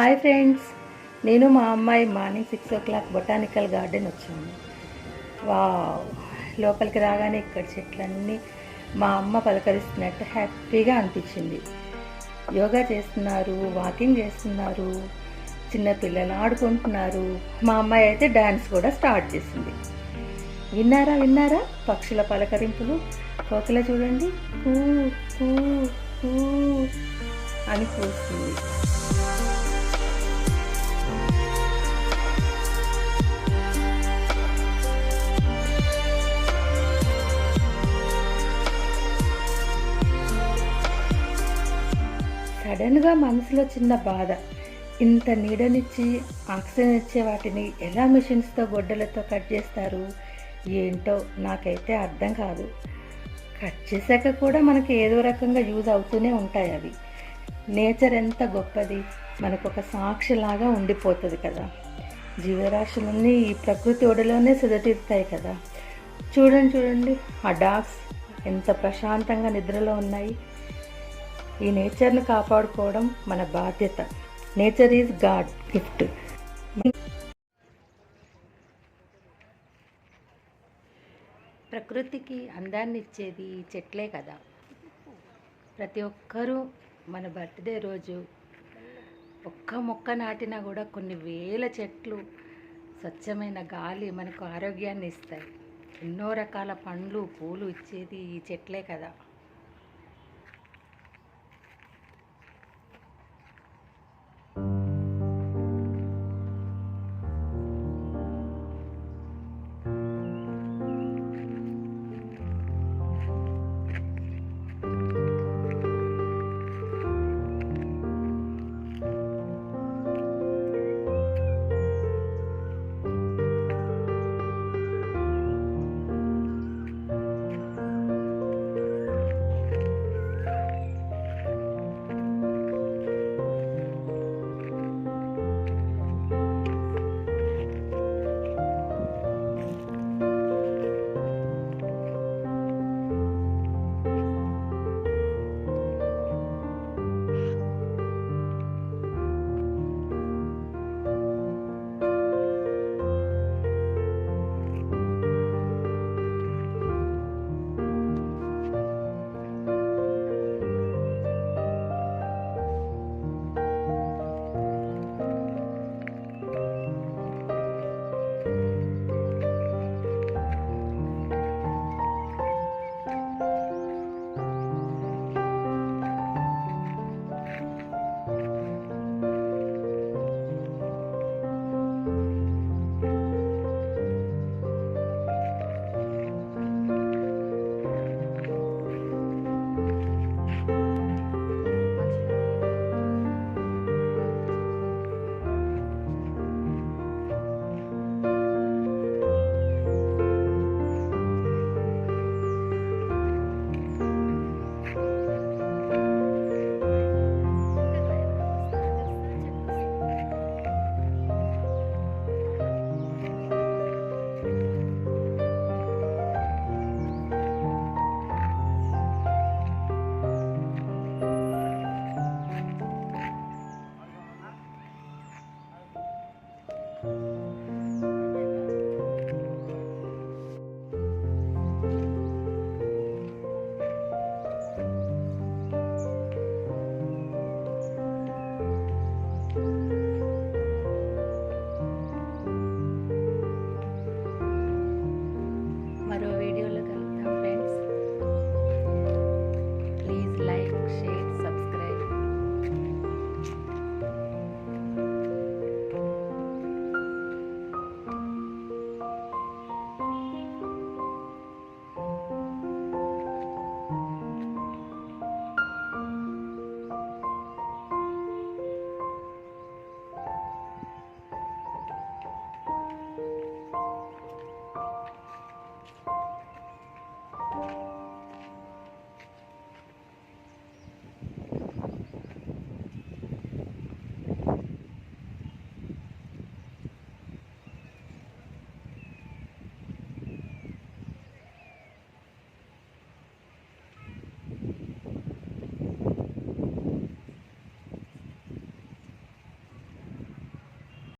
Hi friends, నేను మా అమ్మాయి మార్నింగ్ 6 o'clock బొటానికల్ గార్డెన్ వచ్చాము. వావ్, లోపలికి రాగానే ఇక్కడ చెట్లన్నీ మా అమ్మ పలకరిస్తున్నట్టు హ్యాపీగా అనిపించింది. యోగా చేస్తున్నారు, వాకింగ్ చేస్తున్నారు, చిన్నపిల్లలు ఆడుకుంటున్నారు. మా అమ్మాయి అయితే డ్యాన్స్ కూడా స్టార్ట్ చేసింది. విన్నారా పక్షుల పలకరింపులు? కోకిల చూడండి, కూ కూ కూ అని కూస్తుంది. సడన్గా మనసులో చిన్న బాధ, ఇంత నీడనిచ్చి ఆక్సిజన్ ఇచ్చే వాటిని ఎలా మిషన్స్తో గొడ్డలతో కట్ చేస్తారు ఏంటో నాకైతే అర్థం కాదు. కట్ చేశాక కూడా మనకి ఏదో రకంగా యూజ్ అవుతూనే ఉంటాయి అవి. నేచర్ ఎంత గొప్పది, మనకు ఒక సాక్షిలాగా ఉండిపోతుంది కదా. జీవరాశులన్నీ ఈ ప్రకృతి ఒడిలోనే సుధతీరుతాయి కదా. చూడండి ఆ డాగ్స్ ఎంత ప్రశాంతంగా నిద్రలో ఉన్నాయి. ఈ నేచర్ను కాపాడుకోవడం మన బాధ్యత. Nature is God gift. ప్రకృతికి అందాన్ని ఇచ్చేది ఈ చెట్లే కదా. ప్రతి ఒక్కరూ మన బర్త్డే రోజు ఒక్క మొక్క నాటినా కూడా కొన్ని వేల చెట్లు, స్వచ్ఛమైన గాలి మనకు ఆరోగ్యాన్ని ఇస్తాయి. ఎన్నో రకాల పండ్లు పూలు ఇచ్చేది ఈ చెట్లే కదా.